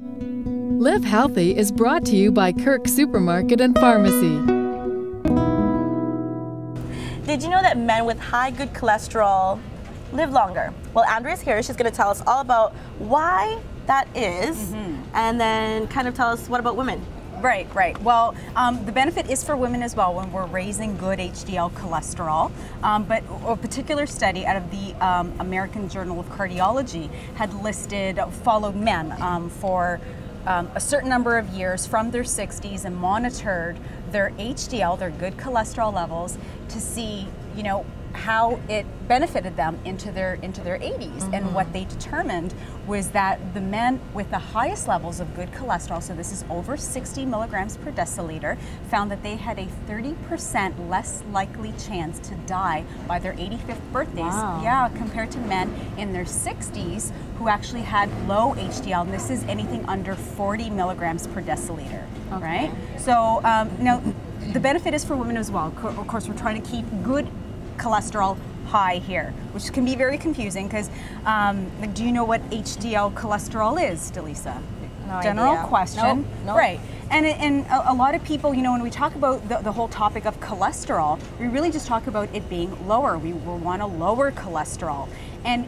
Live Healthy is brought to you by Kirk Supermarket and Pharmacy. Did you know that men with high good cholesterol live longer? Well, Andrea's here. She's going to tell us all about why that is, and then kind of tell us what about women. Right. Well, the benefit is for women as well when we're raising good HDL cholesterol. But a particular study out of the American Journal of Cardiology had followed men for a certain number of years from their 60s and monitored their HDL, their good cholesterol levels, to see, how it benefited them into their 80s. And what they determined was that the men with the highest levels of good cholesterol, so this is over 60 milligrams per deciliter, found that they had a 30% less likely chance to die by their 85th birthdays. Wow. Yeah, compared to men in their 60s who actually had low HDL, and this is anything under 40 milligrams per deciliter, right? So now the benefit is for women as well. Of course, we're trying to keep good cholesterol high here, which can be very confusing because do you know what HDL cholesterol is, Delisa? No General idea. question. Nope. Right. And a lot of people, when we talk about the whole topic of cholesterol, we really just talk about it being lower. We want to lower cholesterol. And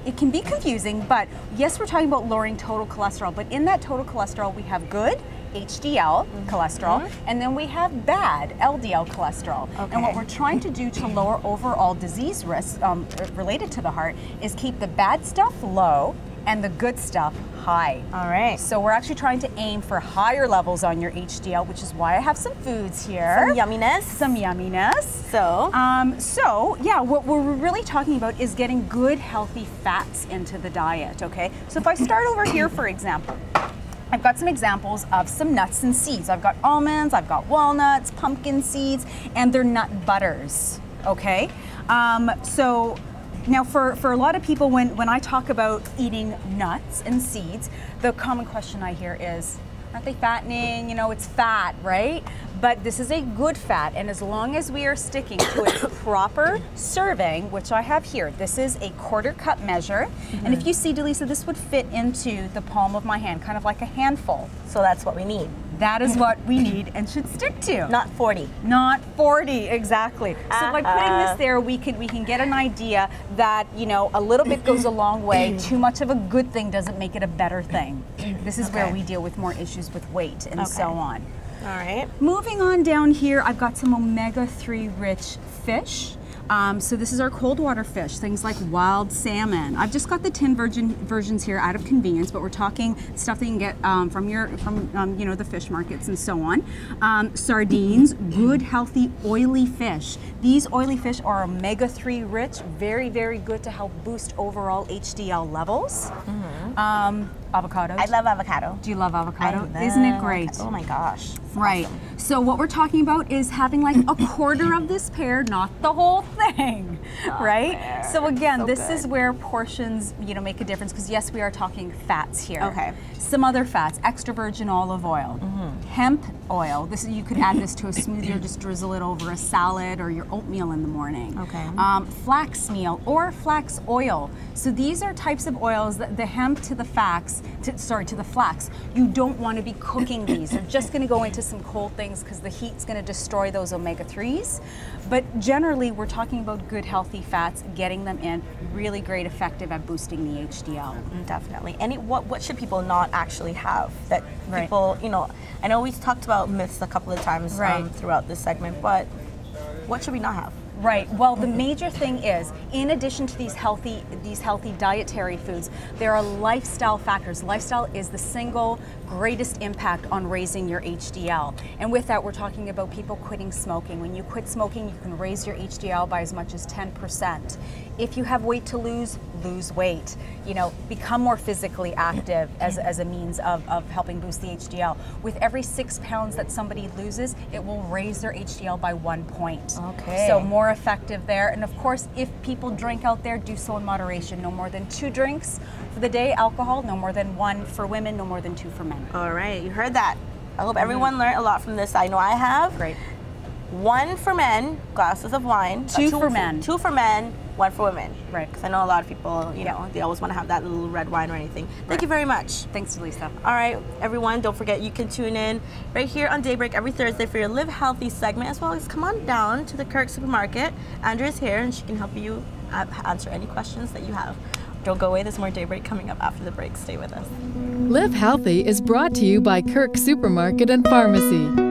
it can be confusing, but yes, we're talking about lowering total cholesterol, but in that total cholesterol, we have good HDL cholesterol, and then we have bad LDL cholesterol. And what we're trying to do to lower overall disease risk related to the heart is keep the bad stuff low and the good stuff high. All right. So we're actually trying to aim for higher levels on your HDL, which is why I have some foods here. Some yumminess. So yeah, what we're really talking about is getting good, healthy fats into the diet, okay? So if I start over here, for example, I've got some examples of some nuts and seeds. I've got almonds, I've got walnuts, pumpkin seeds, and they're nut butters, okay? So now for a lot of people, when I talk about eating nuts and seeds, the common question I hear is, aren't they fattening? It's fat, right? But this is a good fat, and as long as we are sticking to a proper serving, which I have here, this is a 1/4 cup measure, and if you see, Delisa, this would fit into the palm of my hand, kind of like a handful. So that's what we need. That is what we need and should stick to. Not 40. Not 40, exactly. So by putting this there, we can get an idea that, a little bit goes a long way. Too much of a good thing doesn't make it a better thing. This is where we deal with more issues with weight and so on. All right. Moving on down here, I've got some omega-3 rich fish. So this is our cold water fish, things like wild salmon. I've just got the tin versions here out of convenience, but we're talking stuff that you can get from the fish markets and so on. Sardines, good, healthy, oily fish. These oily fish are omega-3 rich, very, very good to help boost overall HDL levels. Avocados. I love avocado. Do you love avocado? Isn't it great? Oh my gosh. Right. Awesome. So what we're talking about is having like a 1/4 of this pear, not the whole thing, right? Fair. So again, So this good. is where portions, make a difference, because yes, we are talking fats here. Okay. Some other fats: extra virgin olive oil, hemp oil. You could add this to a smoothie or just drizzle it over a salad or your oatmeal in the morning. Okay. Flax meal or flax oil. So these are types of oils that the hemp to the flax, you don't want to be cooking these. They're just going to go into some cold things because the heat's going to destroy those omega-3s. But generally, we're talking about good, healthy fats, getting them in, really great, effective at boosting the HDL. Definitely. What should people not actually have that people, I know we talked about myths a couple of times throughout this segment, but what should we not have? Right. Well, the major thing is, in addition to these healthy dietary foods, there are lifestyle factors. Lifestyle is the single greatest impact on raising your HDL. And with that, we're talking about people quitting smoking. When you quit smoking, you can raise your HDL by as much as 10%. If you have weight to lose, lose weight. Become more physically active as a means of helping boost the HDL. With every 6 pounds that somebody loses, it will raise their HDL by 1 point. Okay. So more effective there. And of course, if people drink out there, do so in moderation. No more than 2 drinks for the day, alcohol. No more than 1 for women, no more than 2 for men. All right, you heard that. I hope everyone learned a lot from this. I know I have. Great. 1 for men, glasses of wine. 2 for men. 2 for men, one for women. Right. Because I know a lot of people, you know, they always want to have that little red wine or anything. Thank you very much. Thanks, Lisa. All right, everyone, don't forget you can tune in right here on Daybreak every Thursday for your Live Healthy segment, as well as come on down to the Kirk Supermarket. Andrea's here, and she can help you answer any questions that you have. Don't go away. There's more Daybreak coming up after the break. Stay with us. Live Healthy is brought to you by Kirk Supermarket and Pharmacy.